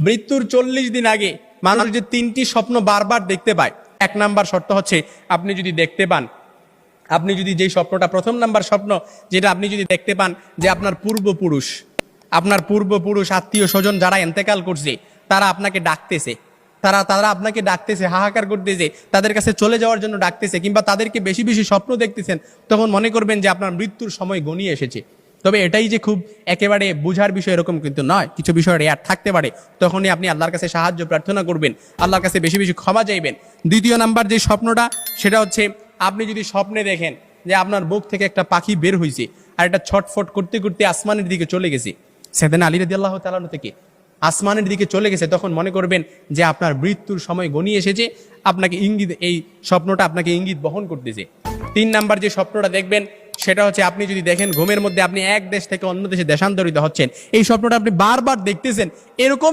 মৃত্যুর 40 দিন আগে মানুষ যে 3টি স্বপ্ন বারবার দেখতে পায়। 1 নাম্বার শর্ত হচ্ছে আপনি যদি দেখতে পান, আপনি যদি যেই স্বপ্নটা, প্রথম নাম্বার স্বপ্ন যেটা আপনি যদি দেখতে পান যে আপনার পূর্বপুরুষ আত্মীয় স্বজন যারা ইন্তেকাল করছে তারা আপনাকে ডাকতেছে, তারা আপনাকে ডাকতেছে, হাহাকার করতেছে, তাদের কাছে চলে যাওয়ার জন্য ডাকতেছে, কিংবা তাদেরকে বেশি বেশি স্বপ্ন দেখতেছেন, তখন মনে করবেন যে আপনার মৃত্যুর সময় গনিয়ে এসেছে। তবে এটাই যে খুব একেবারে বোঝার বিষয় এরকম কিন্তু নয়, কিছু বিষয় রেয়ার থাকতে পারে। তখনই আপনি আল্লাহর কাছে সাহায্য প্রার্থনা করবেন, আল্লাহর কাছে বেশি বেশি ক্ষমা চাইবেন। দ্বিতীয় নাম্বার যে স্বপ্নটা সেটা হচ্ছে আপনি যদি স্বপ্নে দেখেন যে আপনার বুক থেকে একটা পাখি বের হয়েছে আর এটা ছটফট করতে করতে আসমানের দিকে চলে গেছে, সাইয়েদনা আলী রাদিয়াল্লাহু তাআলা থেকে আসমানের দিকে চলে গেছে, তখন মনে করবেন যে আপনার মৃত্যুর সময় গনিয়ে এসেছে, আপনাকে ইঙ্গিত, এই স্বপ্নটা আপনাকে ইঙ্গিত বহন করতেছে। 3 নাম্বার যে স্বপ্নটা দেখবেন সেটা হচ্ছে আপনি যদি দেখেন ঘুমের মধ্যে আপনি এক দেশ থেকে অন্য দেশে দেশান্তরিত হচ্ছেন, এই স্বপ্নটা আপনি বারবার দেখতেছেন, এরকম